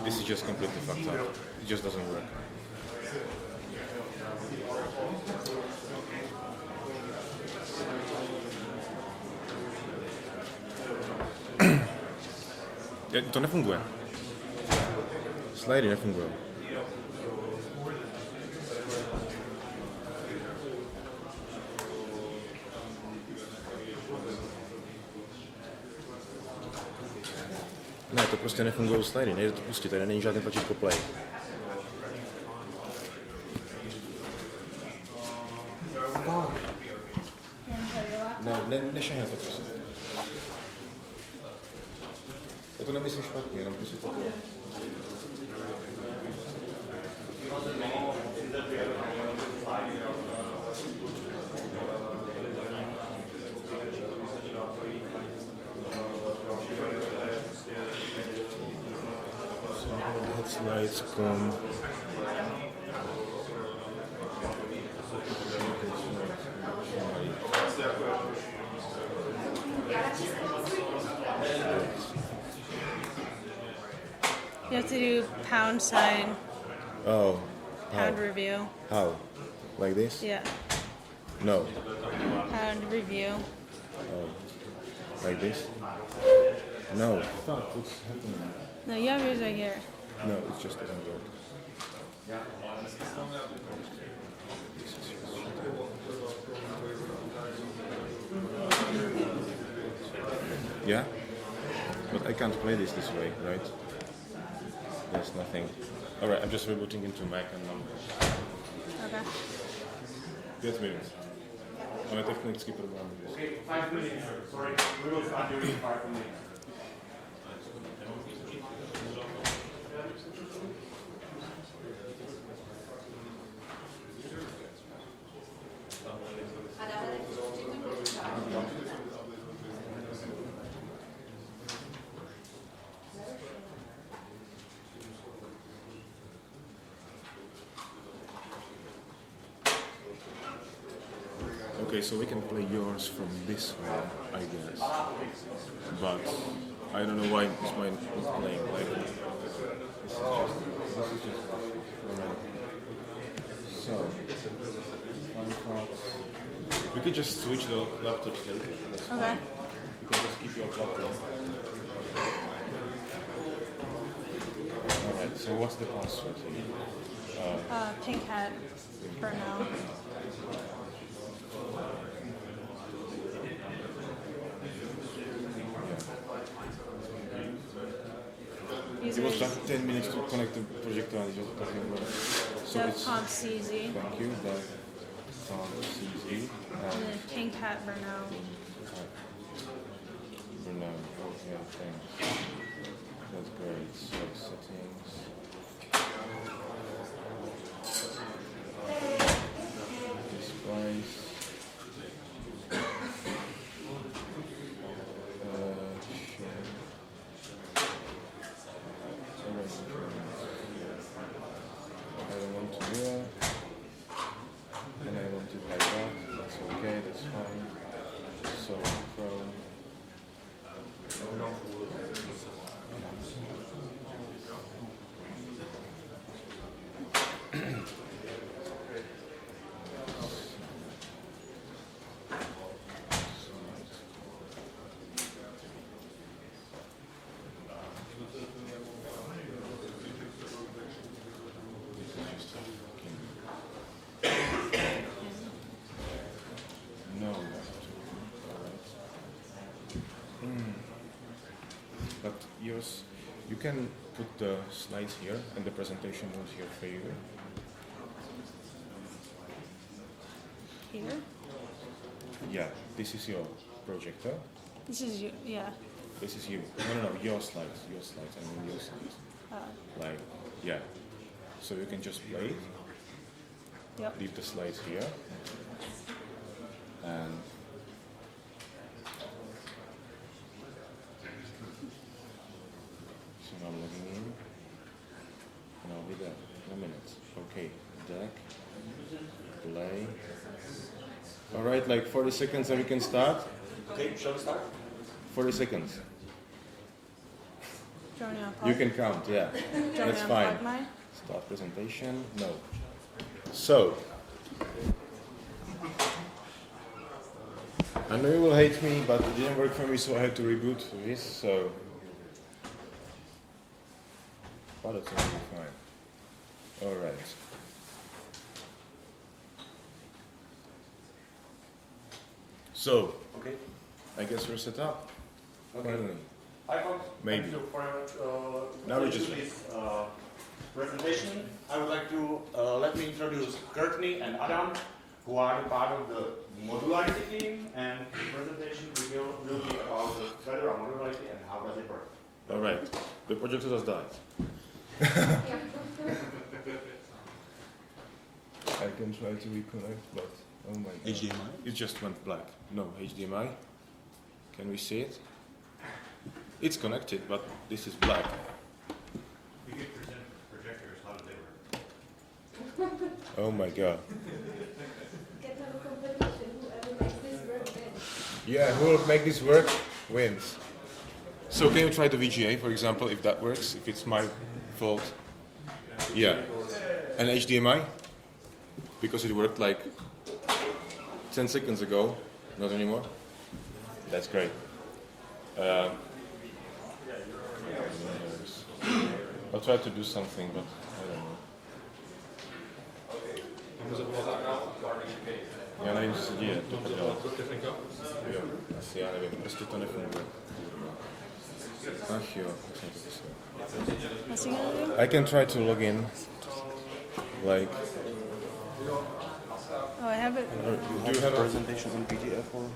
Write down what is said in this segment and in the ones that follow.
This is just completely fucked up. It just doesn't work. To nefunguje. Slidy nefungují. Ne, to prostě nefungují slidy, nejde to pustit, tady není žádný tlačítko play. Ne, nešahne to prostě. Já to nemyslím špatně, jenom prostě to. Slides come. You have to do pound sign. Oh. Pound review. How? Like this? Yeah. No. Pound review. Oh. Like this? No. Fuck, what's happening? No, you have yours right here. No, it just doesn't work. Yeah? But I can't play this way, right? There's nothing. Alright, I'm just rebooting into Mac and numbers. Okay. 5 minut. Máme technický problém. Okay, 5 minutes. Sorry, we will start during 5 minutes. Okay, so we can play yours from this way, I guess. But I don't know why it's mine is playing like this. This is just so we could just switch the laptops later. That's Okay. fine. You can just keep your laptop. Alright, so what's the password here? Pink hat for now. It was just 10 minutes to connect the projector and it just doesn't work. So DevConf CZ. Thank you, DevConf CZ. And then pink hat for now. For now, okay, thanks. That's great. So settings. Displays. But yours, you can put the slides here and the presentation notes here for you. Here? Yeah, this is your projector. This is you, yeah. This is you. No, your slides. I mean your slides. Like, yeah. So you can just play it. Yep. Leave the slides here. And so now I'm logging in. And I'll be there in a minute. Okay, deck, play. Alright, like 40 seconds and we can start. Okay, shall we start? 40 seconds. Do you want to unplug? You can count, yeah. Do you want me That's to fine. unplug mine? Start presentation. No. So, I know you will hate me, but it didn't work for me, so I had to reboot this. So, but it's going to be fine. All right. So, Okay. I guess we're set up. Okay. Finally. Hi folks. Maybe. Thank you for Now we just- this presentation. I would like to let me introduce Courtney and Adam, who are the part of the modularity team, and the presentation will be about the Fedora Modularity and how does it work. All right. The projector has died. I can try to reconnect, but oh my god. HDMI? It just went black. No, HDMI. Can we see it? It's connected, but this is black. You can present projectors, how do they work? Oh my god. Can have a competition, whoever makes this work wins. Yeah, who will make this work wins. So can you try the VGA, for example, if that works, if it's my fault? Yeah. And HDMI? Because it worked like 10 seconds ago, not anymore. That's great. I'll try to do something, but I don't know. Já nevím, co se děje, to podělat. Jo, asi já nevím, prostě to nefunguje. Ach jo, jak jsem to myslel. What's he gonna do? I can try to log in, like, Oh, I have it. do you have a, Presentation in PDF or?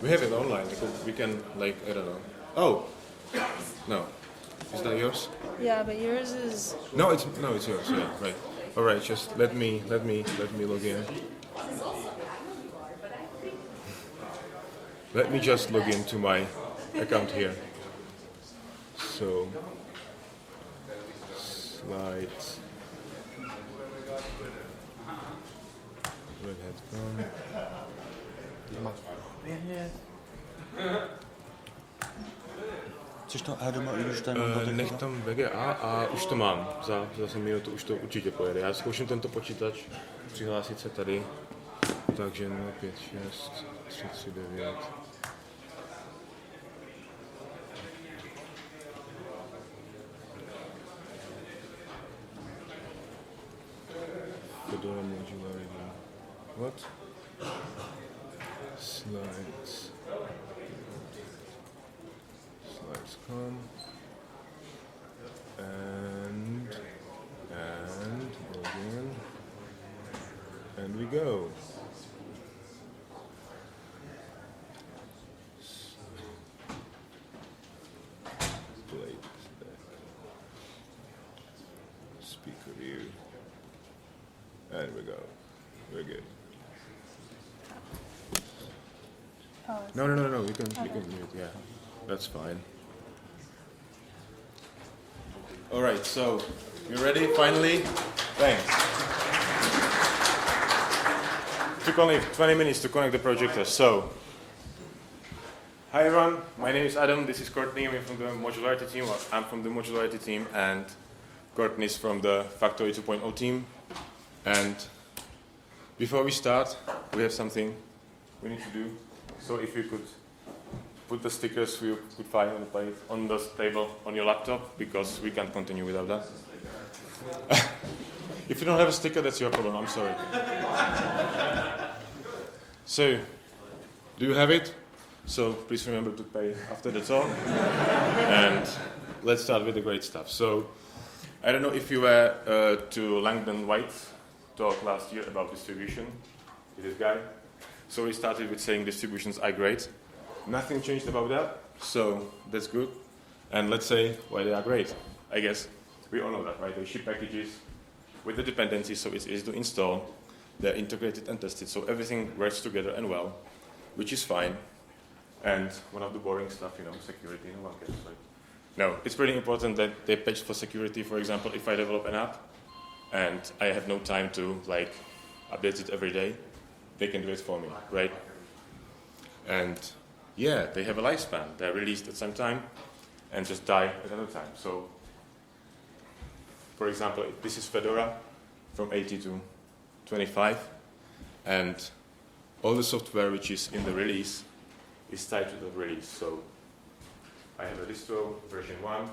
we have it online, we can, like, I don't know. Oh, no, is that yours? Yeah, but yours is. No, it's yours, yeah, right. All right, just let me log in. Let me just log into my account here. So, slides. Red hat gone. Chceš to HDMI už tam Nech tam VGA a už to mám. Za minutu už to určitě pojede. Já zkouším tento počítač, přihlásit se tady. Takže 056 339. Fedora Modularity. What? Slides. Slides come. And log in. And we go. Play this back. Speaker view. And we go. We're good. Oh, it's- No. You can mute. Yeah, that's fine. All right. So, you ready? Finally. Thanks. Took only 20 minutes to connect the projector. So, hi everyone. My name is Adam. This is Courtney. I'm from the Modularity team. Well, I'm from the Modularity team, and Courtney is from the Factory 2.0 team. And before we start, we have something we need to do. So if you could put the stickers you could find on the plate on the table on your laptop, because we can't continue without that. If you don't have a sticker, that's your problem. I'm sorry. So, do you have it? So please remember to pay after the talk. And let's start with the great stuff. So, I don't know if you were to Langdon White's talk last year about distribution. This guy. So we started with saying distributions are great. Nothing changed about that, so that's good. And let's say why they are great. I guess we all know that, right? They ship packages with the dependencies, so it's easy to install. They're integrated and tested, so everything works together and well, which is fine. And one of the boring stuff, security, no one cares, right? No, it's pretty important that they patch for security. For example, if I develop an app and I have no time to update it every day, they can do it for me, right? And yeah, they have a lifespan. They're released at some time, and just die at another time. So, for example, this is Fedora from 80 to 25, and all the software which is in the release is tied to the release. So I have a distro, version 1,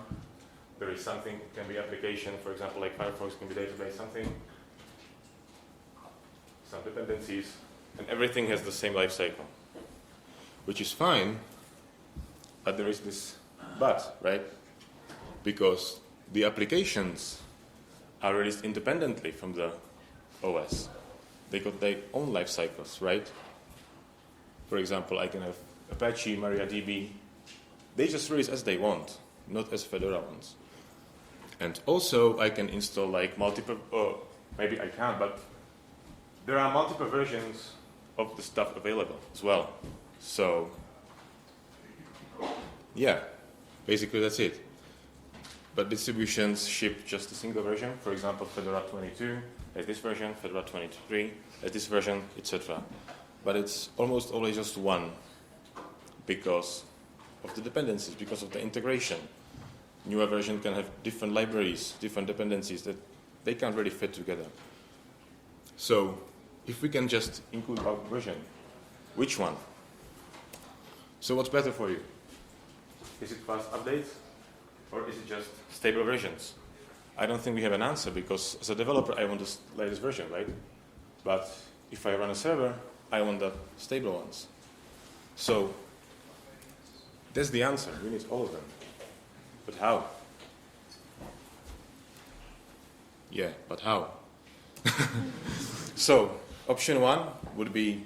there is something, it can be application, for example, like Firefox can be database, something, some dependencies, and everything has the same life cycle, which is fine, but there is this but, right? Because the applications are released independently from the OS. They got their own life cycles, right? For example, I can have Apache, MariaDB. They just release as they want, not as Fedora wants. And also, I can install like multiple, or maybe I can't, but there are multiple versions of the stuff available as well. So, yeah, basically that's it. But distributions ship just a single version. For example, Fedora 22 has this version, Fedora 23 has this version, etc. But it's almost always just one because of the dependencies, because of the integration. Newer version can have different libraries, different dependencies that they can't really fit together. So if we can just include our version, which one? So what's better for you? Is it fast updates or is it just stable versions? I don't think we have an answer because as a developer I want the latest version, right? But if I run a server, I want the stable ones. So that's the answer. We need all of them. But how? Yeah, but how? So option 1 would be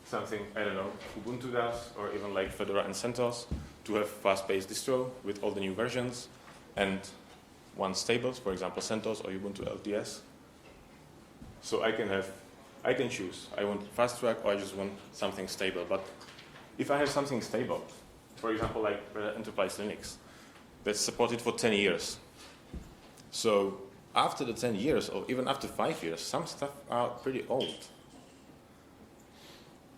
something, I don't know, Ubuntu does, or even like Fedora and CentOS, to have fast-paced distro with all the new versions and one stable, for example, CentOS or Ubuntu LTS. So I can choose. I want fast track or I just want something stable. But if I have something stable, for example, like Enterprise Linux, that's supported for 10 years. So after the 10 years, or even after 5 years, some stuff are pretty old.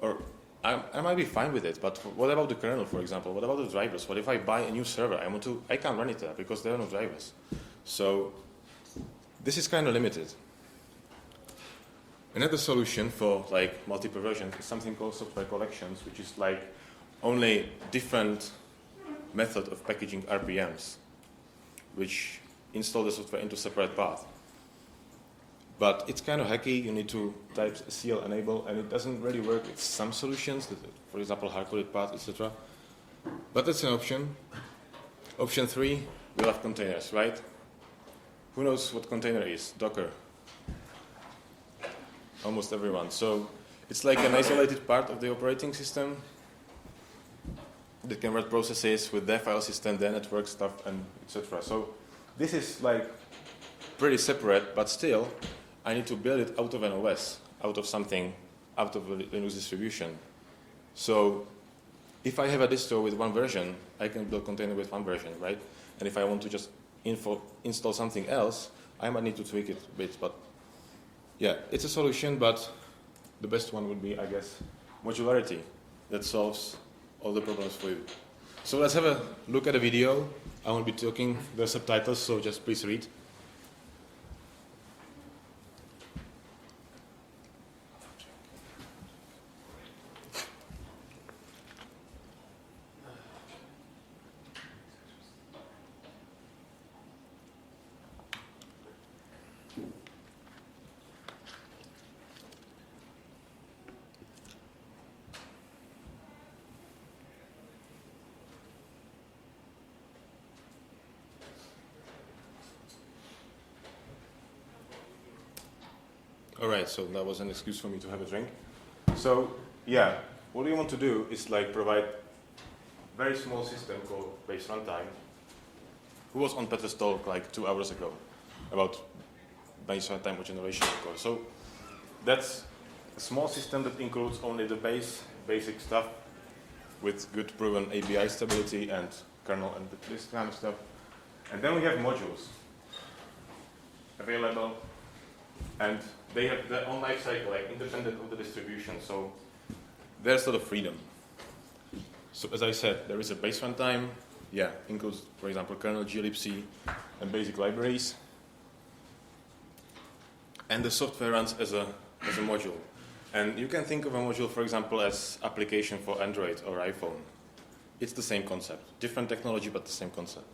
Or I might be fine with it, but what about the kernel, for example? What about the drivers? What if I buy a new server? I can't run it there because there are no drivers. So this is kind of limited. Another solution for like multiple versions is something called software collections, which is like only different method of packaging RPMs, which install the software into separate path. But it's kind of hacky. You need to type CL enable, and it doesn't really work with some solutions, for example, hard-coded path, etc. But that's an option. Option 3, we'll have containers, right? Who knows what container is? Docker. Almost everyone. So it's like an isolated part of the operating system that can run processes with their file system, their network stuff, and etc. So this is like pretty separate, but still, I need to build it out of an OS, out of something, out of a Linux distribution. So if I have a distro with one version, I can build a container with one version, right? And if I want to just install something else, I might need to tweak it a bit. But yeah, it's a solution, but the best one would be, I guess, modularity that solves all the problems for you. So let's have a look at a video. I won't be talking the subtitles, so just please read. All right, so that was an excuse for me to have a drink. So, yeah, what we want to do is like provide very small system called base runtime. Who was on Peter's talk like 2 hours ago about base runtime or generation of code? So that's a small system that includes only the basic stuff with good proven API stability and kernel and this kind of stuff. And then we have modules available, and they have their own life cycle, like independent of the distribution. So there's sort of freedom. So as I said, there is a base runtime, yeah, includes, for example, kernel, glibc, and basic libraries. And the software runs as a module. And you can think of a module, for example, as application for Android or iPhone. It's the same concept. Different technology, but the same concept.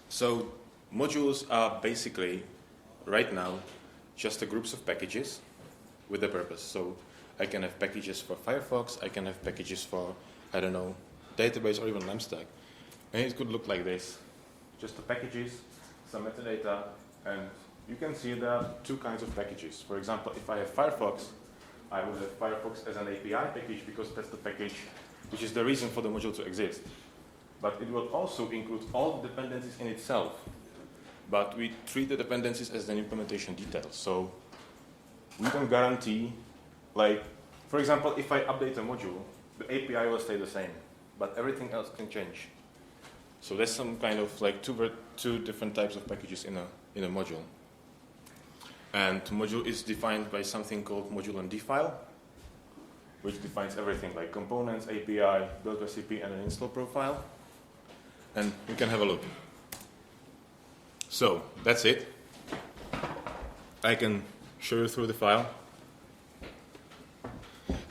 So modules are basically, right now, just a groups of packages with a purpose. So I can have packages for Firefox, I can have packages for, I don't know, database or even LAMP-stack. And it could look like this. Just the packages, some metadata, and you can see there are two kinds of packages. For example, if I have Firefox, I will have Firefox as an API package because that's the package which is the reason for the module to exist. But it will also include all the dependencies in itself. But we treat the dependencies as an implementation detail. So we don't guarantee, like, for example, if I update a module, the API will stay the same, but everything else can change. So there's some kind of like two different types of packages in a module. And module is defined by something called module and D file, which defines everything like components, API, build recipe, and an install profile. And you can have a look. So that's it. I can show you through the file.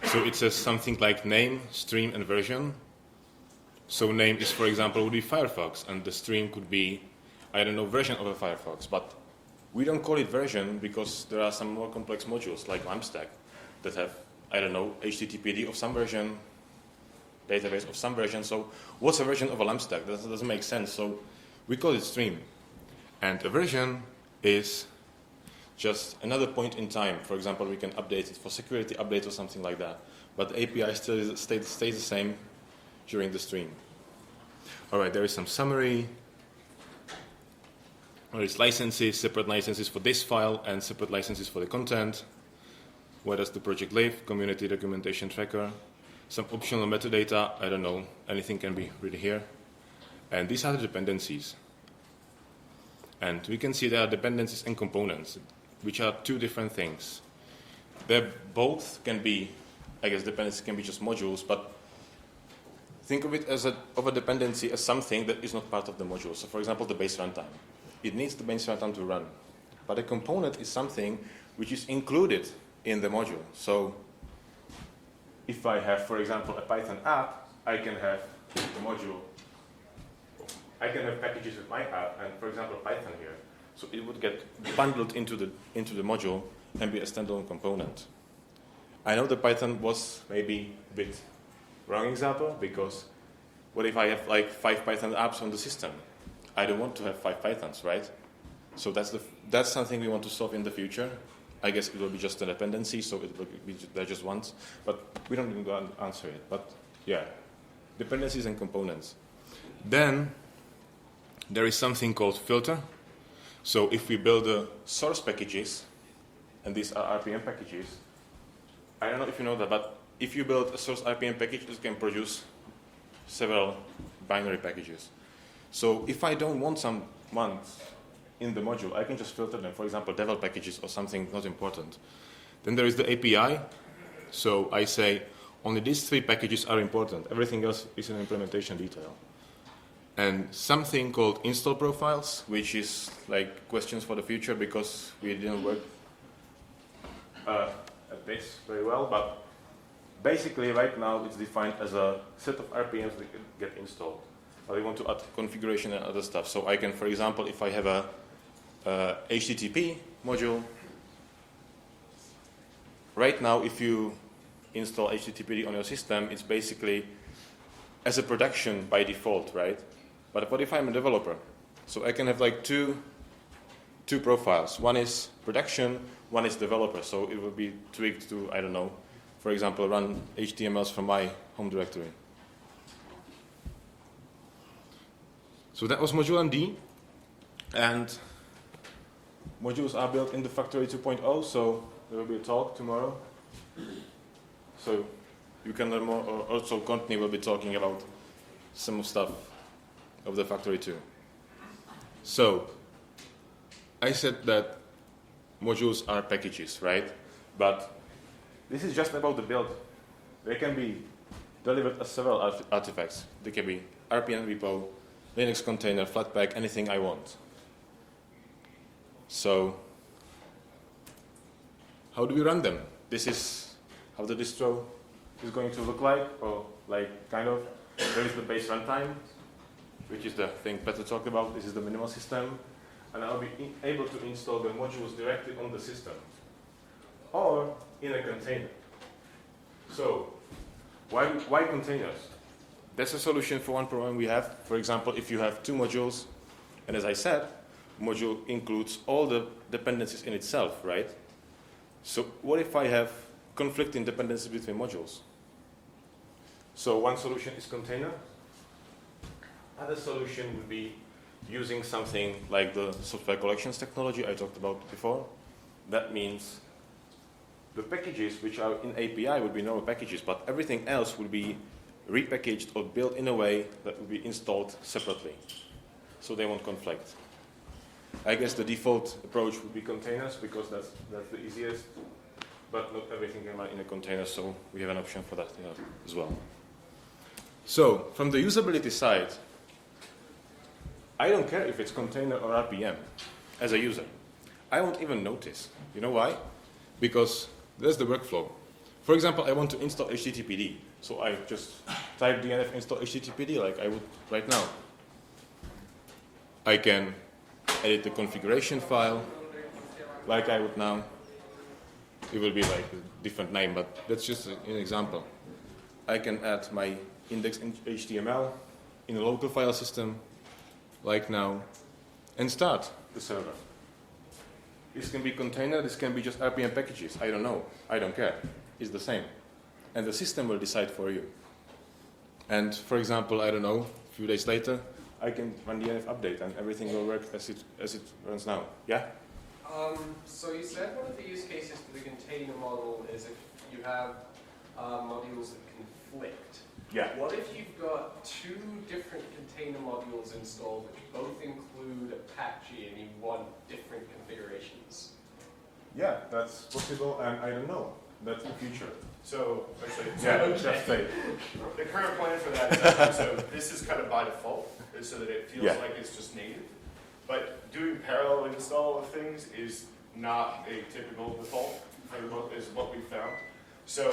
So it says something like name, stream, and version. So name is, for example, would be Firefox, and the stream could be, I don't know, version of a Firefox. But we don't call it version because there are some more complex modules like LAMP-stack that have, I don't know, HTTPD of some version, database of some version. So what's a version of a LAMP-stack? That doesn't make sense. So we call it stream. And a version is just another point in time. For example, we can update it for security update or something like that. But the API still stays the same during the stream. All right, there is some summary. There is licenses, separate licenses for this file and separate licenses for the content. Where does the project live? Community documentation tracker. Some optional metadata. I don't know. Anything can be written here. And these are the dependencies. And we can see there are dependencies and components, which are two different things. They both can be, I guess dependencies can be just modules, but think of it as a dependency as something that is not part of the module. So for example, the base runtime. It needs the base runtime to run. But a component is something which is included in the module. So if I have, for example, a Python app, I can have the module. I can have packages with my app and, for example, Python here. So it would get bundled into the module and be a standalone component. I know the Python was maybe a bit wrong example because what if I have like 5 Python apps on the system? I don't want to have 5 Pythons, right? So that's something we want to solve in the future. I guess it will be just a dependency, so it will be there just once. But we don't even go and answer it. But yeah, dependencies and components. Then there is something called filter. So if we build the source packages, and these are RPM packages, I don't know if you know that, but if you build a source RPM package, it can produce several binary packages. So if I don't want some ones in the module, I can just filter them, for example, devel packages or something not important. Then there is the API. So I say only these 3 packages are important. Everything else is an implementation detail. And something called install profiles, which is like questions for the future because we didn't work at this very well. But basically, right now, it's defined as a set of RPMs that get installed. But I want to add configuration and other stuff. So I can, for example, if I have a HTTP module, right now, if you install HTTPD on your system, it's basically as a production by default, right? But what if I'm a developer? So I can have like two profiles. One is production, one is developer. So it will be tweaked to, I don't know, for example, run HTMLs from my home directory. So that was module MD. And modules are built in the Factory 2.0, so there will be a talk tomorrow. So you can learn more. Also, Courtney will be talking about some stuff of the Factory 2. So I said that modules are packages, right? But this is just about the build. They can be delivered as several artifacts. They can be RPM repo, Linux container, Flatpak, anything I want. So, how do we run them? This is how the distro is going to look like, or like kind of. There is the base runtime, which is the thing Peter talked about. This is the minimal system. And I'll be able to install the modules directly on the system or in a container. So, why containers? That's a solution for one problem we have. For example, if you have two modules, and as I said, module includes all the dependencies in itself, right? So what if I have conflicting dependencies between modules? So one solution is container. Other solution would be using something like the software collections technology I talked about before. That means the packages which are in API would be normal packages, but everything else would be repackaged or built in a way that would be installed separately, so they won't conflict. I guess the default approach would be containers because that's the easiest, but not everything can run in a container, so we have an option for that as well. So from the usability side, I don't care if it's container or RPM as a user. I won't even notice. You know why? Because there's the workflow. For example, I want to install HTTPD, so I just type dnf install HTTPD like I would right now. I can edit the configuration file like I would now. It will be like a different name, but that's just an example. I can add my index in HTML in a local file system like now and start the server. This can be container, this can be just RPM packages. I don't know. I don't care. It's the same. And the system will decide for you. And for example, I don't know, a few days later, I can run the DNF update and everything will work as it runs now. Yeah? So you said one of the use cases for the container model is if you have modules that conflict. Yeah. What if you've got two different container modules installed which both include Apache and you want different configurations? Yeah, that's possible, and I don't know. That's the future. So, actually, Just say. the current plan for that is actually, so this is kind of by default, is so that it feels Yeah. like it's just native. But doing parallel install of things is not a typical default for the book, is what we found. So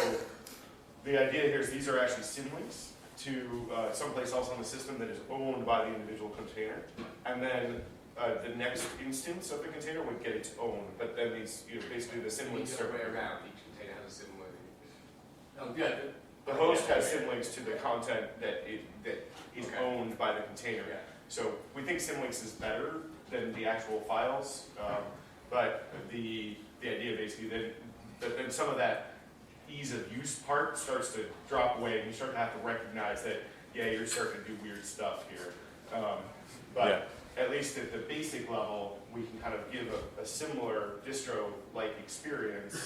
the idea here is these are actually symlinks to someplace else on the system that is owned by the individual container. And then the next instance of the container would get its own, but then these, basically the symlinks The other way are around, each container has a similar. yeah, the host has symlinks to the content that is Okay. owned by the container. Yeah. So we think symlinks is better than the actual files, but the idea basically then some of that ease of use part starts to drop away, and you start to have to recognize that you're starting to do weird stuff here. But at least at the basic level, we can kind of give a similar distro-like experience.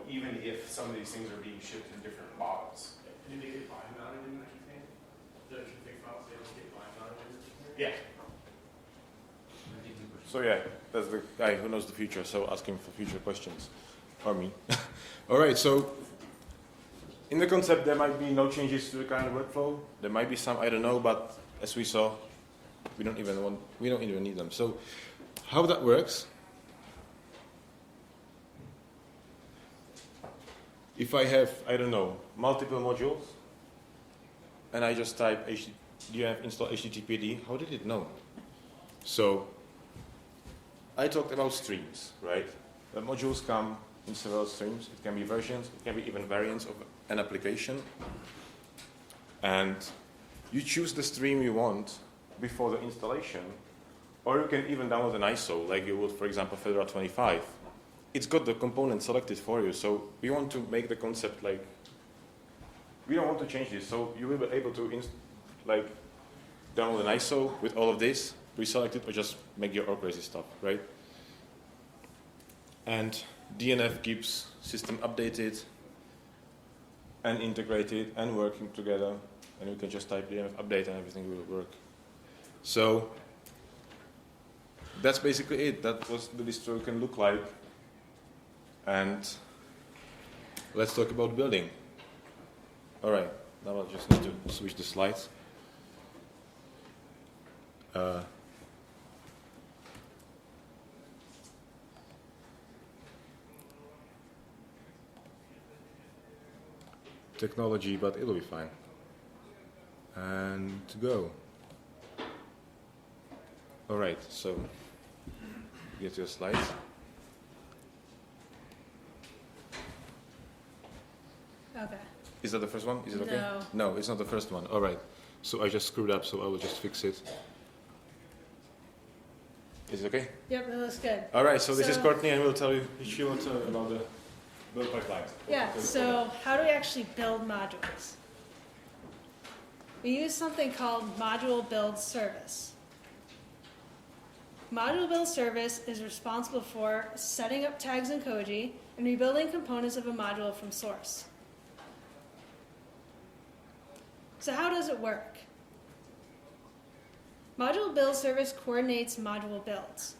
Even if some of these things are being shipped in different models. Can you make it bind mounted in that container? The config files, they just get bind mounted in the container? Yeah. So yeah, that's the guy who knows the future, so ask him for future questions. Or me. All right, so in the concept there might be no changes to the current workflow. There might be some, I don't know, but as we saw, we don't even need them. So how that works, if I have, I don't know, multiple modules, and I just type dnf install HTTPD, how did it know? So I talked about streams, right? The modules come in several streams. It can be versions, it can be even variants of an application. And you choose the stream you want before the installation, or you can even download an ISO, like you would, for example, Fedora 25. It's got the component selected for you, so we want to make the concept like, we don't want to change this, so you will be able to download an ISO with all of this, pre-select it, or just make your crazy stuff, right? And DNF keeps system updated and integrated and working together, and you can just type DNF update and everything will work. So that's basically it. That was the distro can look like. And let's talk about building. All right, now I'll just need to switch the slides. Technology, but it'll be fine. And to go. All right, so get your slides. Okay. Is that the first one? Is it okay? No. No, it's not the first one. All right. So I just screwed up, so I will just fix it. Is it okay? Yep, that looks good. All right, so this is So- Courtney, and she will tell you about the build pipeline. Yeah, so how do we actually build modules? We use something called Module Build Service. Module Build Service is responsible for setting up tags in Koji and rebuilding components of a module from source. So how does it work? Module Build Service coordinates module builds.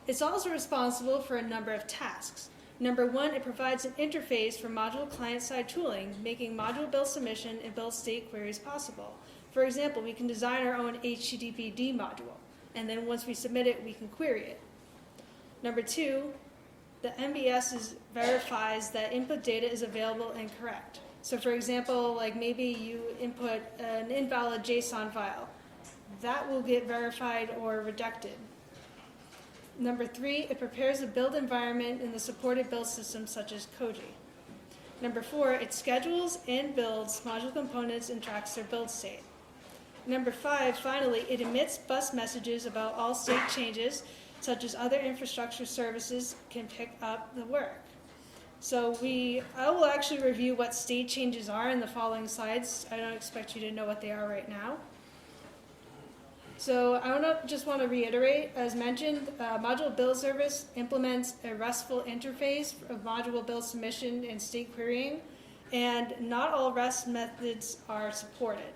It's also responsible for a number of tasks. Number one, it provides an interface for module client-side tooling, making module build submission and build state queries possible. For example, we can design our own HTTPD module, and then once we submit it, we can query it. Number two, the MBS verifies that input data is available and correct. So for example, like maybe you input an invalid JSON file. That will get verified or rejected. Number three, it prepares a build environment in the supported build systems such as Koji. Number four, it schedules and builds module components and tracks their build state. Number five, finally, it emits bus messages about all state changes, such as other infrastructure services can pick up the work. So I will actually review what state changes are in the following slides. I don't expect you to know what they are right now. So I just want to reiterate, as mentioned, Module Build Service implements a RESTful interface of module build submission and state querying, and not all REST methods are supported.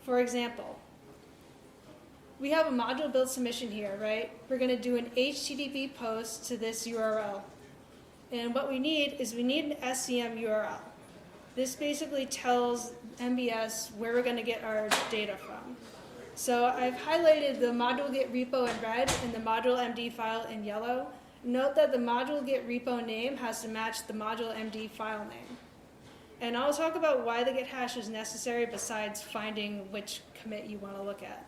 For example, we have a module build submission here, right? We're going to do an HTTP post to this URL. And what we need an SCM URL. This basically tells MBS where we're going to get our data from. So I've highlighted the module get repo in red and the module MD file in yellow. Note that the module get repo name has to match the module MD file name. And I'll talk about why the get hash is necessary besides finding which commit you want to look at.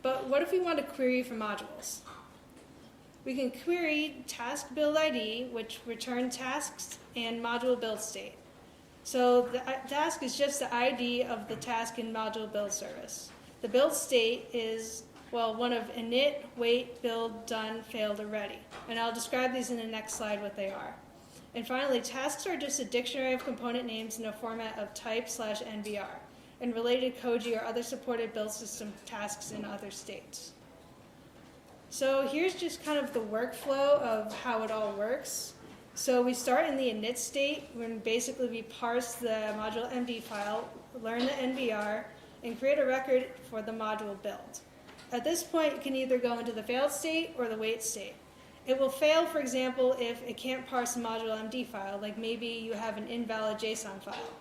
But what if we want to query for modules? We can query task build ID, which return tasks and module build state. So the task is just the ID of the task in module build service. The build state is, well, one of init, wait, build, done, failed, or ready. And I'll describe these in the next slide what they are. And finally, tasks are just a dictionary of component names in a format of type/NVR, and related Koji or other supported build system tasks in other states. So here's just kind of the workflow of how it all works. So we start in the init state, when basically we parse the module MD file, learn the NVR, and create a record for the module build. At this point, it can either go into the failed state or the wait state. It will fail, for example, if it can't parse the module MD file, like maybe you have an invalid JSON file.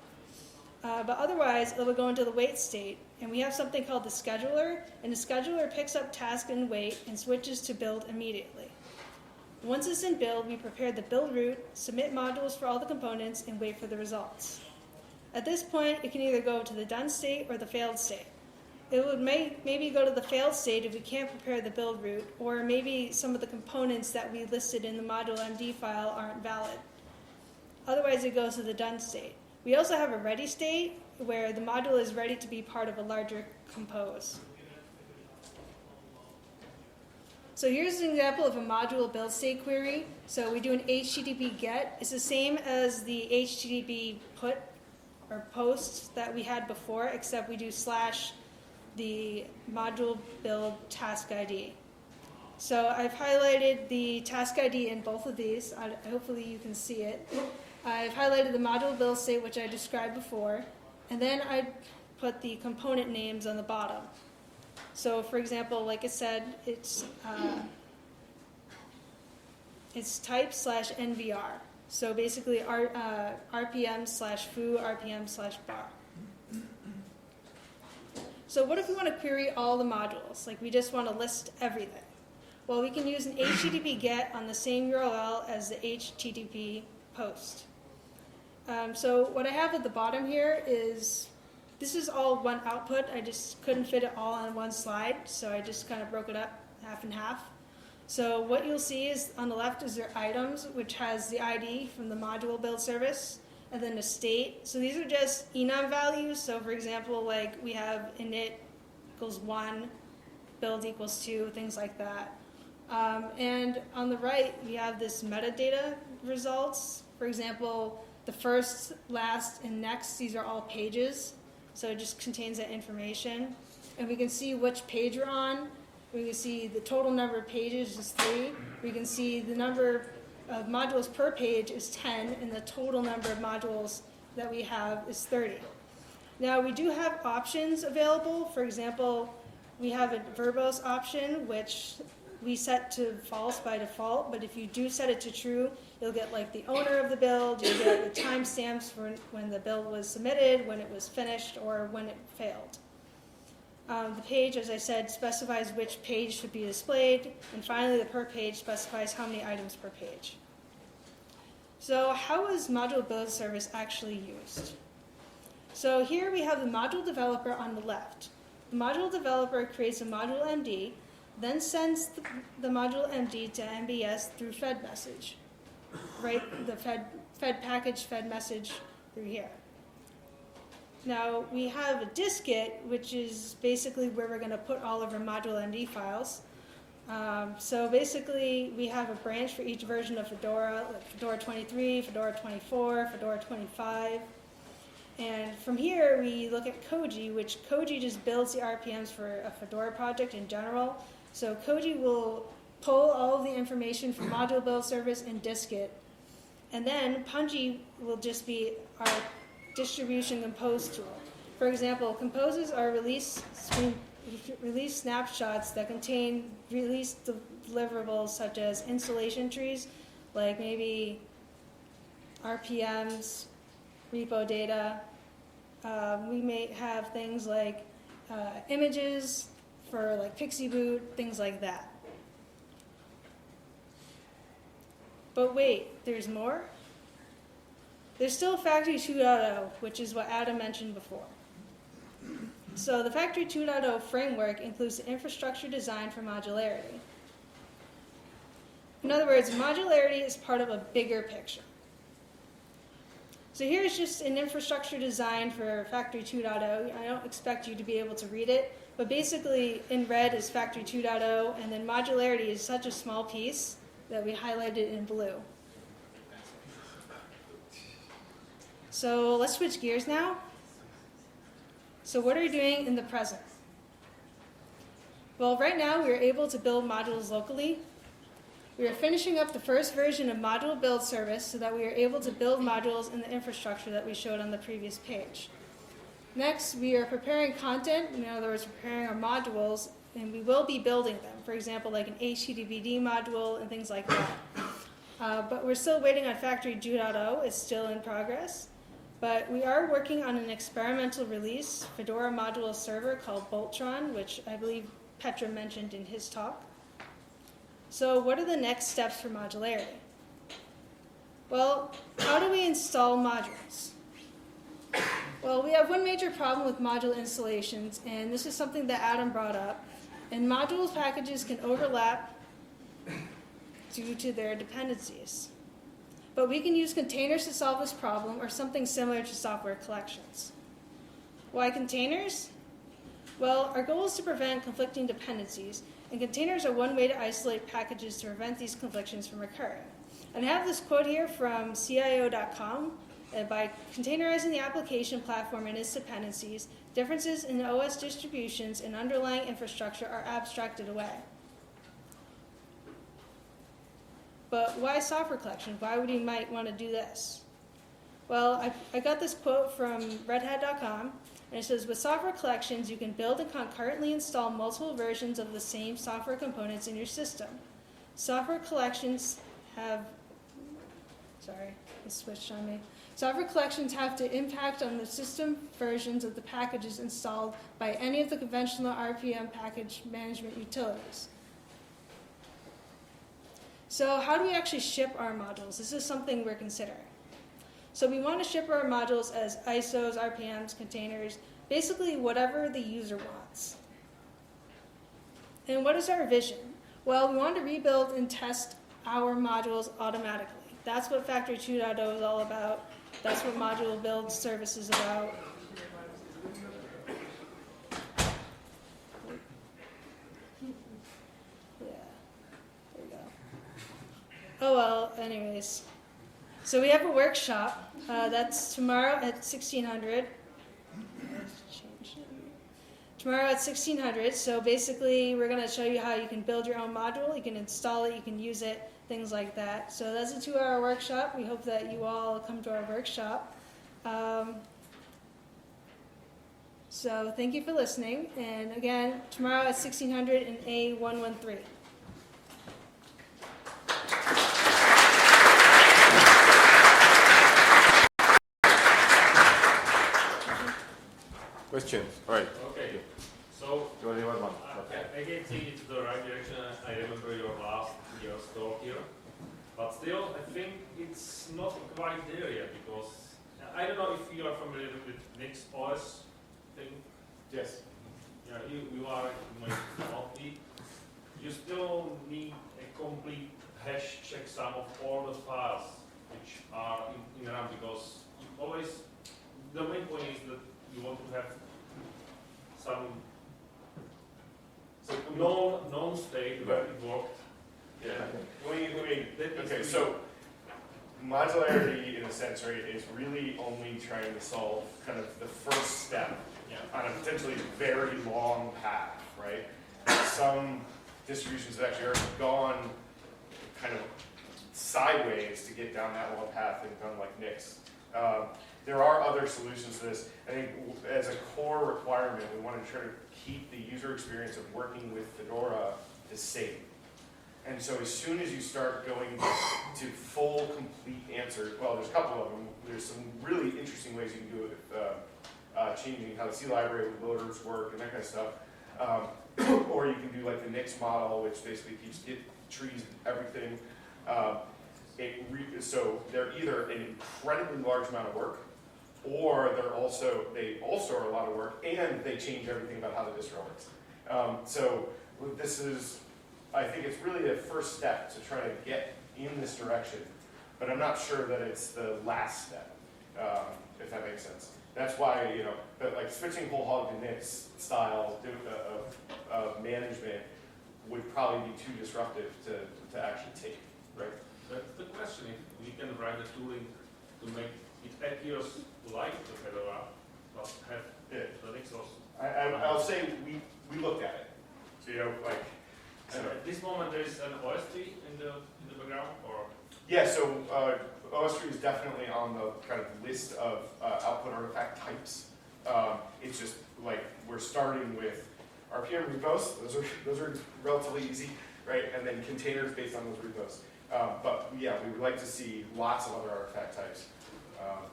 But otherwise, it will go into the wait state, and we have something called the scheduler, and the scheduler picks up task and wait and switches to build immediately. Once it's in build, we prepare the build route, submit modules for all the components, and wait for the results. At this point, it can either go to the done state or the failed state. It would maybe go to the failed state if we can't prepare the build route, or maybe some of the components that we listed in the module MD file aren't valid. Otherwise, it goes to the done state. We also have a ready state, where the module is ready to be part of a larger compose. So here's an example of a module build state query. So we do an HTTP get. It's the same as the HTTP put or post that we had before, except we do / the module build task ID. So I've highlighted the task ID in both of these. Hopefully you can see it. I've highlighted the module build state, which I described before, and then I put the component names on the bottom. So for example, like I said, it's type/NVR. So basically RPM/foo, RPM/bar. So what if we want to query all the modules? Like we just want to list everything. Well, we can use an HTTP GET on the same URL as the HTTP post. So what I have at the bottom here is, this is all one output. I just couldn't fit it all on one slide, so I just kind of broke it up half and half. So what you'll see is on the left is their items, which has the ID from the module build service, and then the state. So these are just enum values. So for example, like we have init equals 1, build equals 2, things like that. And on the right, we have this metadata results. For example, the first, last, and next, these are all pages. So it just contains that information. And we can see which page we're on. We can see the total number of pages is 3. We can see the number of modules per page is 10, and the total number of modules that we have is 30. Now, we do have options available. For example, we have a verbose option, which we set to false by default, but if you do set it to true, you'll get like the owner of the build, you'll get the timestamps for when the build was submitted, when it was finished, or when it failed. The page, as I said, specifies which page should be displayed, and finally the per page specifies how many items per page. So how is module build service actually used? So here we have the module developer on the left. The module developer creates a module MD, then sends the module MD to MBS through fed message, right? The fed package, fed message through here. Now we have a dist-git, which is basically where we're going to put all of our module MD files. So basically we have a branch for each version of Fedora, like Fedora 23, Fedora 24, Fedora 25. And from here we look at Koji, which Koji just builds the RPMs for a Fedora project in general. So Koji will pull all of the information from module build service and dist-git. And then Punji will just be our distribution compose tool. For example, composes are release snapshots that contain release deliverables such as installation trees, like maybe RPMs, repo data. We may have things like images for like Pixie Boot, things like that. But wait, there's more? There's still Factory 2.0, which is what Adam mentioned before. So the Factory 2.0 framework includes the infrastructure design for modularity. In other words, modularity is part of a bigger picture. So here's just an infrastructure design for Factory 2.0. I don't expect you to be able to read it, but basically in red is Factory 2.0, and then modularity is such a small piece that we highlighted in blue. So let's switch gears now. So what are we doing in the present? Well, right now we are able to build modules locally. We are finishing up the first version of module build service so that we are able to build modules in the infrastructure that we showed on the previous page. Next, we are preparing content, in other words, preparing our modules, and we will be building them. For example, like an HTTPD module and things like that. But we're still waiting on Factory 2.0. It's still in progress. But we are working on an experimental release, Fedora module server called Boltron, which I believe Petra mentioned in his talk. So what are the next steps for modularity? Well, how do we install modules? Well, we have one major problem with module installations, and this is something that Adam brought up. And modules packages can overlap due to their dependencies. But we can use containers to solve this problem, or something similar to software collections. Why containers? Well, our goal is to prevent conflicting dependencies, and containers are one way to isolate packages to prevent these conflictions from occurring. And I have this quote here from CIO.com. By containerizing the application platform and its dependencies, differences in OS distributions and underlying infrastructure are abstracted away. But why software collection? Why would you might want to do this? Well, I got this quote from redhat.com, and it says, with software collections, you can build and concurrently install multiple versions of the same software components in your system. Software collections have Sorry, it switched on me. Software collections have to impact on the system versions of the packages installed by any of the conventional RPM package management utilities. So how do we actually ship our modules? This is something we're considering. So we want to ship our modules as ISOs, RPMs, containers, basically whatever the user wants. And what is our vision? Well, we want to rebuild and test our modules automatically. That's what Factory 2.0 is all about. That's what module build service is about. Yeah, there we go. Oh well, anyways. So we have a workshop. That's tomorrow at 1600. Tomorrow at 1600. So basically, we're going to show you how you can build your own module. You can install it. You can use it. Things like that. So that's a 2-hour workshop. We hope that you all come to our workshop. So thank you for listening. And again, tomorrow at 1600 in A113. Questions? All right. Okay, so You only want one. I can think it's the right direction. I remember your last year's talk here, but still, I think it's not quite there yet because I don't know if you are familiar with Nix OS thing. Yes. Yeah, you are, you might not be. You still need a complete hash checksum of all the files which are in RAM because you always, the main point is that you want to have some known state where it worked. Yeah. Okay, so modularity in a sense, right, is really only trying to solve kind of the first step on a potentially very long path, right? Some distributions have actually already gone kind of sideways to get down that long path and done like Nix. There are other solutions to this. I think as a core requirement, we want to try to keep the user experience of working with Fedora the same. And so as soon as you start going to full, complete answer, well, there's a couple of them. There's some really interesting ways you can do it with changing how the C library with loaders work and that kind of stuff. Or you can do like the Nix model, which basically keeps Git trees, everything. So they're either an incredibly large amount of work, or they also are a lot of work, and they change everything about how the distro works. So this is, I think it's really a first step to try to get in this direction, but I'm not sure that it's the last step, if that makes sense. That's why, but like switching whole hog to Nix style of management would probably be too disruptive to actually take, right? That's the question, if we can write the tooling to make it appears like the Fedora, but have the Nix OS. I'll say we looked at it. So, So at this moment there is an OS tree in the background, or? Yeah, so OS tree is definitely on the kind of list of output artifact types. It's just like we're starting with RPM repos. Those are relatively easy, right? And then containers based on those repos. But yeah, we would like to see lots of other artifact types.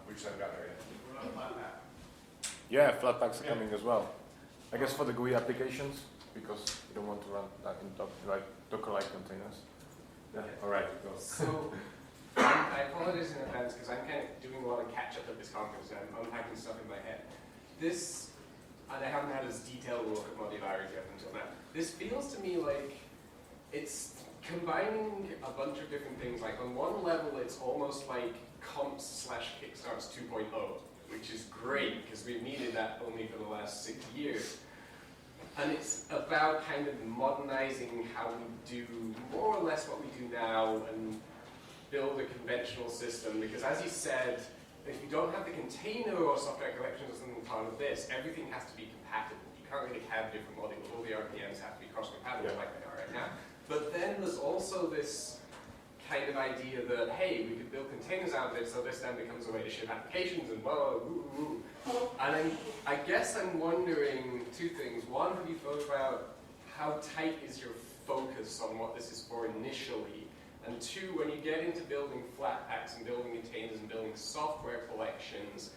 We just haven't gotten there yet. Yeah, Flatpak's coming as well. I guess for the GUI applications, because you don't want to run that in Docker-like containers. Yeah, all right. Go. So, I apologize in advance because I'm kind of doing a lot of catch-up at this conference and I'm unpacking stuff in my head. This, and I haven't had as detailed a look at modularity up until now. This feels to me like it's combining a bunch of different things. Like on one level, it's almost like comps/Kickstarts 2.0, which is great because we've needed that only for the last 6 years. And it's about kind of modernizing how we do more or less what we do now and build a conventional system. Because as you said, if you don't have the container or software collections or something part of this, everything has to be compatible. You can't really have different modules. All the RPMs have to be cross-compatible like they are right now. But then there's also this kind of idea that, hey, we could build containers out of it, so this then becomes a way to ship applications and whoa, woo, woo. And I guess I'm wondering two things. One, have you thought about how tight is your focus on what this is for initially? And two, when you get into building Flatpaks and building containers and building software collections,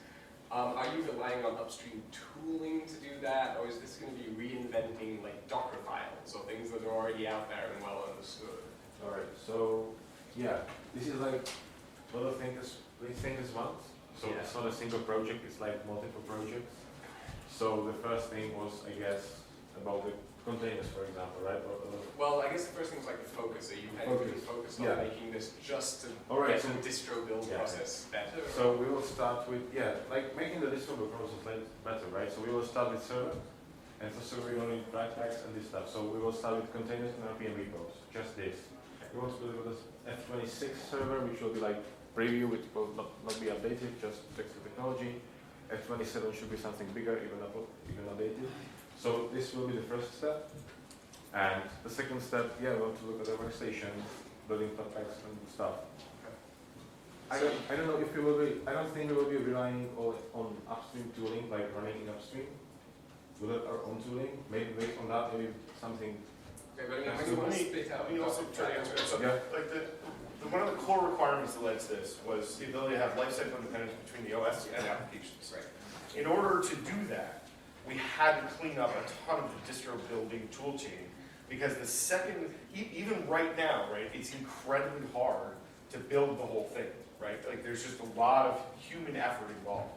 are you relying on upstream tooling to do that, or is this going to be reinventing like Docker files or things that are already out there and well understood? All right. So yeah, this is like a lot of things as well. So Yeah. it's not a single project, it's like multiple projects. So the first thing was, I guess, about the containers, for example, right? Well, I guess the first thing is like the focus. Are you kind of really focused on Yeah. making this just to All right, get so- the distro build Yeah. process better? So we will start with, like making the distro process better, right? So we will start with server, and for server we will need Flatpaks and this stuff. So we will start with containers and RPM repos, just this. We want to deliver this F26 server, which will be like preview, which will not be updated, just text to technology. F27 should be something bigger, even updated. So this will be the first step. And the second step, we want to look at the workstation, building Flatpaks and stuff. I don't know if we will be, I don't think we will be relying on upstream tooling, like running in upstream. We'll have our own tooling, maybe based on that, maybe something. Okay, but I mean, when you want to split out, Let me also try to answer it. So, Yeah. like one of the core requirements that led to this was the ability to have lifecycle independence between the OS and applications. Right. In order to do that, we had to clean up a ton of the distro building tool chain because the second, even right now, right, it's incredibly hard to build the whole thing, right? Like there's just a lot of human effort involved.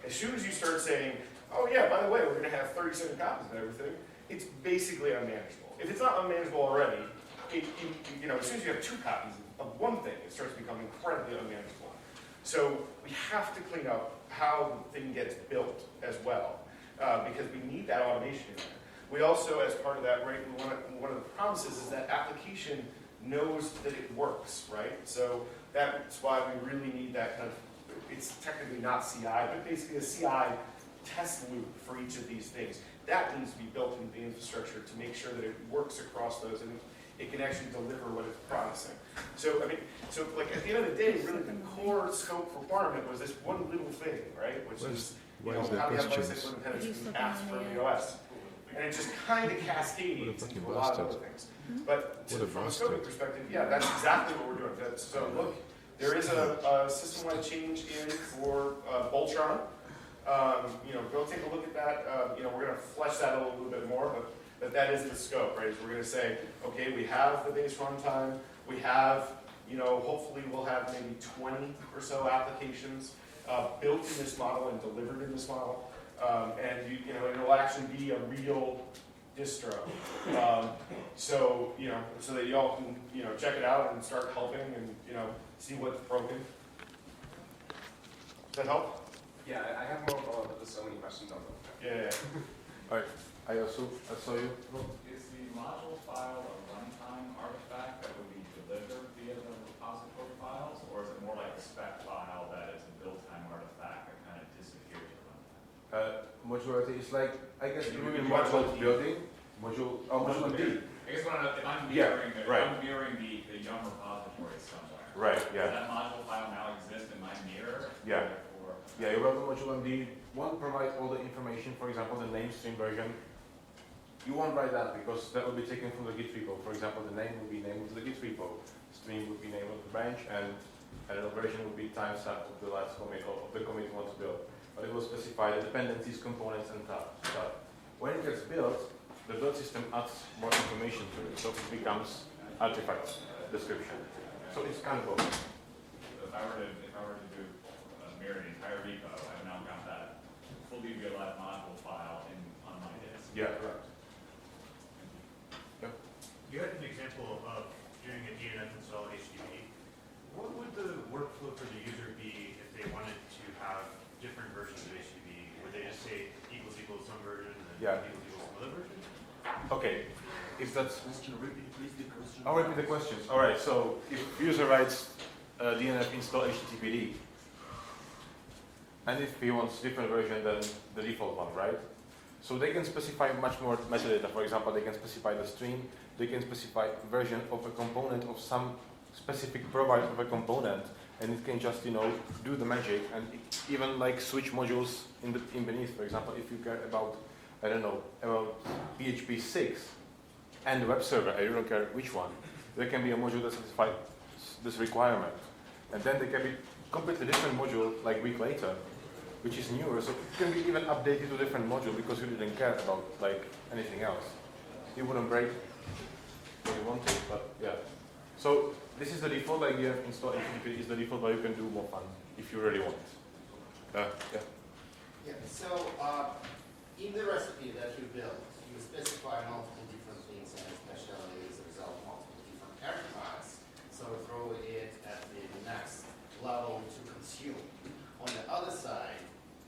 As soon as you start saying, oh yeah, by the way, we're going to have 37 copies of everything, it's basically unmanageable. If it's not unmanageable already, as soon as you have 2 copies of one thing, it starts to become incredibly unmanageable. So we have to clean up how the thing gets built as well, because we need that automation in there. We also, as part of that, right, one of the promises is that application knows that it works, right? So that's why we really need that kind of, it's technically not CI, but basically a CI test loop for each of these things. That needs to be built into the infrastructure to make sure that it works across those and it can actually deliver what it's promising. So, like at the end of the day, really the core scope requirement was this one little thing, right? Which is, Why is how do you have questions? lifecycle independence He's from looking apps on from the, the OS? And it just kind of cascades fucking into a lot of bastard. other things. But What a from a bastard. scoping perspective, yeah, that's exactly what we're doing. So look, there is a system-wide change in for Voltron. Go take a look at that. We're going to flesh that a little bit more, but that is the scope, right? We're going to say, okay, we have the base runtime. We have, hopefully we'll have maybe 20 or so applications built in this model and delivered in this model. And it'll actually be a real distro. So that y'all can, check it out and start helping and, see what's broken. Does that help? Yeah, I have more follow-up, but there's so many questions on them. Yeah. Alright, I saw you. Is the module file a runtime artifact that would be delivered via the repository files, or is it more like a spec file that is a build time artifact that kind of disappears at runtime? Modularity is like, I guess you mean Module module building, module D. I guess if I'm Yeah, mirroring, right. the Yum repository somewhere. Right, Does that module file now exist in my mirror? Yeah. Or, Yeah, you welcome module MD. Won't provide all the information, for example, the name stream version. You won't write that because that will be taken from the Git repo. For example, the name will be name of the Git repo, stream would be name of the branch, and the version would be timestamp of the last commit or of the commit you want to build. But it will specify the dependencies, components, and stuff. When it gets built, the build system adds more information to it, so it becomes artifact description. So it's kind of both. if I were to do mirror the entire repo, I've now got that fully realized module file on my disk. Yeah, correct. You had an example of doing a DNF install HTTP. What would the workflow for the user be if they wanted to have different versions of HTTP? Would they just say equals some version and Yeah. equals some other version? Okay, if that's... Question, repeat please the question. I'll repeat the questions. All right, so if user writes DNF install HTTPD, and if he wants different version than the default one, right? So they can specify much more metadata. For example, they can specify the stream, they can specify version of a component of some specific provider of a component, and it can just, do the magic and even like switch modules in beneath. For example, if you care about, about PHP 6 and the web server, I don't care which one, there can be a module that this requirement, and then they can be completely different module like a week later, which is newer, so it can be even updated to a different module because you didn't care about like anything else. You wouldn't break what you want to, but yeah. So this is the default, like you have installed HTTP is the default, but you can do more fun if you really want. Yeah. Yeah, so in the recipe that you built, you specify multiple different things, and especially as a result, multiple different artifacts. So throw it at the next level to consume. On the other side,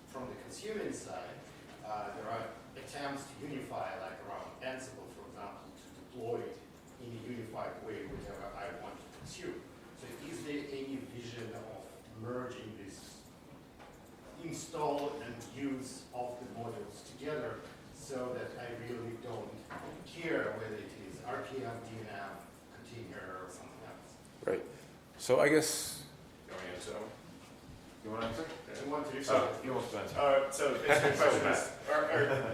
from the consuming side, there are attempts to unify, like around Ansible, for example, to deploy it in a unified way, whatever I want to consume. So is there any vision of merging this install and use of the modules together so that I really don't care whether it is RPM, DNF, container, or something else? Right. So I guess You want to answer? you want to answer. You want to He wants to answer. So basically the question is, or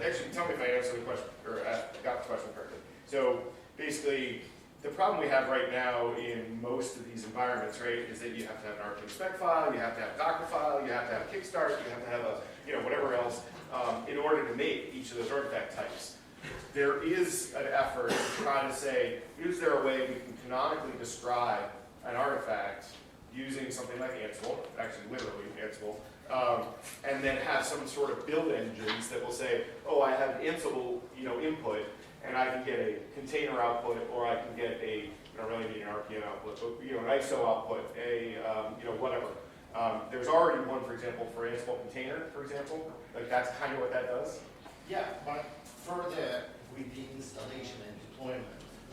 actually tell me if I answered the question, or got the question correctly. So basically, the problem we have right now in most of these environments, right, is that you have to have an RPM spec file, you have to have a Docker file, you have to have a Kickstart, you have to have a, whatever else, in order to make each of those artifact types. There is an effort to try to say, is there a way we can canonically describe an artifact using something like Ansible, actually literally Ansible, and then have some sort of build engines that will say, oh, I have Ansible, input, and I can get a container output, or I can get a, I don't really need an RPM output, but an ISO output, a, whatever. There's already one, for example, for Ansible container, for example. Like that's kind of what that does. Yeah, but further with the installation and deployment.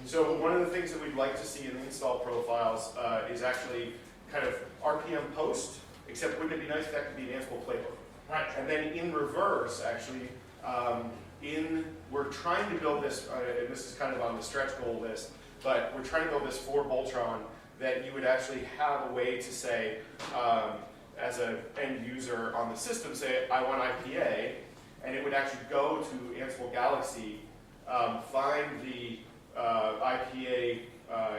So one of the things that we'd like to see in the install profiles is actually kind of RPM post, except wouldn't it be nice if that could be an Ansible playbook? Right. And then in reverse, actually, we're trying to build this, and this is kind of on the stretch goal list, but we're trying to build this for Boltron that you would actually have a way to say, as an end user on the system, say, I want IPA, and it would actually go to Ansible Galaxy, find the IPA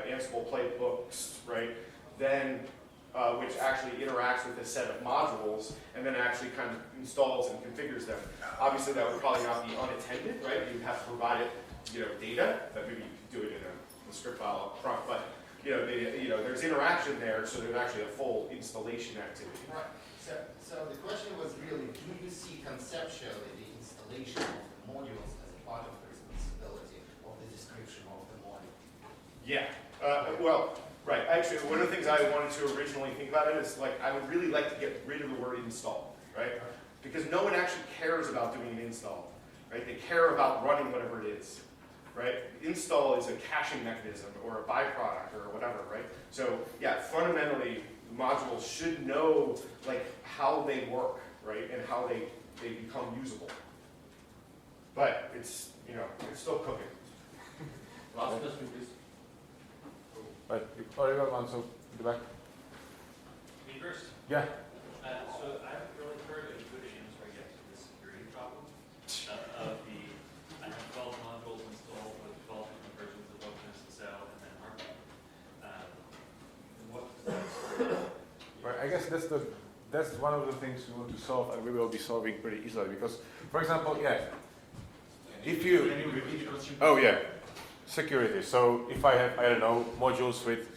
Ansible playbooks, right? Then, which actually interacts with a set of modules, and then actually kind of installs and configures them. Obviously, that would probably not be unattended, right? You'd have to provide it, data. That maybe you could do it in a script file up front, but there's interaction there, so there's actually a full installation activity. Right. So the question was really, do you see conceptually the installation of the modules as a part of the responsibility of the description of the module? Yeah. Right. Actually, one of the things I wanted to originally think about it is like I would really like to get rid of the word install, right? Because no one actually cares about doing an install, right? They care about running whatever it is, right? Install is a caching mechanism or a byproduct or whatever, right? So yeah, fundamentally, the modules should know like how they work, right, and how they become usable. But it's it's still cooking. Last question, please. Right. Oh, you got one, so in the back. Me first? Yeah. So I haven't really heard a good answer, I guess, to the security problem of the, I have 12 modules installed with 12 different versions of OpenSSL and then RPM. What does that Right. I guess that's one of the things we want to solve, and we will be solving pretty easily. Because, for example, if you, security. So if I have, I don't know, modules with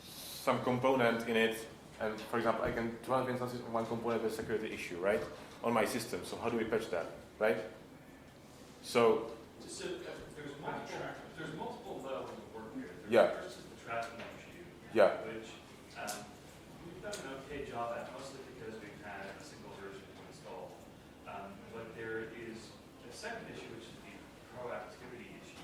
some component in it, and for example, I can run instances on one component with a security issue, right, on my system. So how do we patch that, right? So there's multiple levels of work here. First is the tracking issue, which we've done an okay job at, mostly because we've had a single version to install. But there is a second issue, which is the proactivity issue.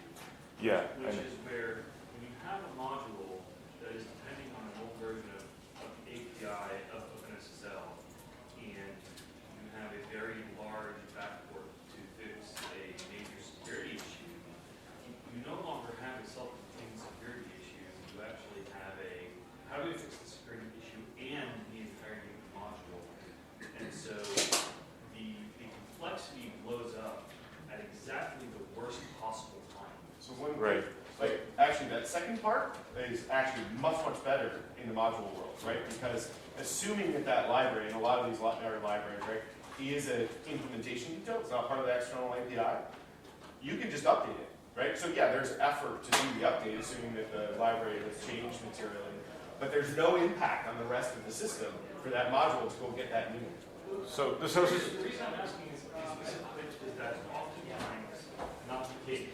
Which is where when you have a module that is depending on an old version of the API of OpenSSL, and you have a very large backport to fix a major security issue, you no longer have a self-contained security issue. You actually have a, how do we fix the security issue and the entirety of the module? And so the complexity blows up at exactly the worst possible time. So actually second part is actually much, much better in the module world, right? Because assuming that that library, and a lot of these libraries, right, is an implementation detail, it's not part of the external API, you can just update it, right? So yeah, there's effort to do the update, assuming that the library has changed materially, but there's no impact on the rest of the system for that module to go get that new. So The reason I'm asking is that oftentimes not the case,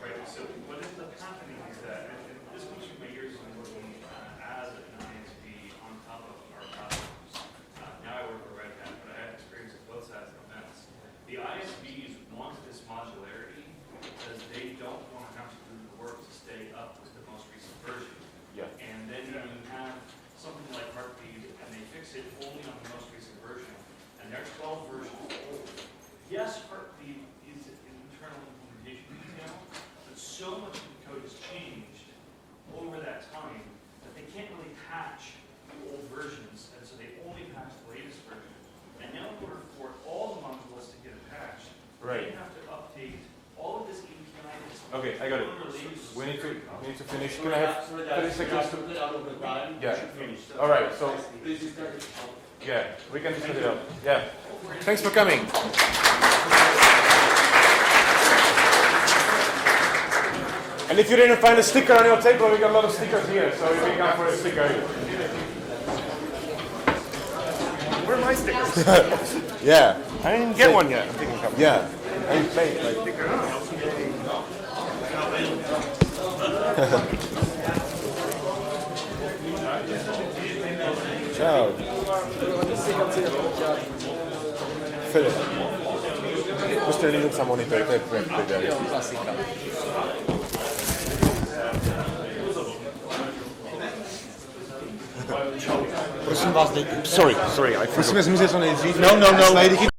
right? So what ends up happening is that, and this comes from my years of working as an ISV on top of our platforms. Now I work for Red Hat, but I have experience with both sides of the fence. The ISVs want this modularity because they don't want to have to do the work to stay up with the most recent version. Yeah. And then you have something like Heartbeat, and they fix it only on the most recent version. And they're 12 versions old. Yes, Heartbeat is an internal implementation detail, but so much of the code has changed over that time that they can't really patch the old versions, and so they only patch the latest version. And now in order for all the modules to get a patch, they have to update all of this API. Okay, I got it. We need to finish. Can I have 30 seconds? Yeah. All right. So. Yeah, we can set it up. Yeah. Thanks for coming. And if you didn't find a sticker on your table, we got a lot of stickers here, so you can come for a sticker. Where are my stickers? Yeah. I didn't get one yet. I'm taking a couple. Yeah. I played like Ciao. Filip. Questo è l'inizio monitor, to je projekt vedeli. Prosím vás, sorry, prosíme zmizet co nejdřív. No.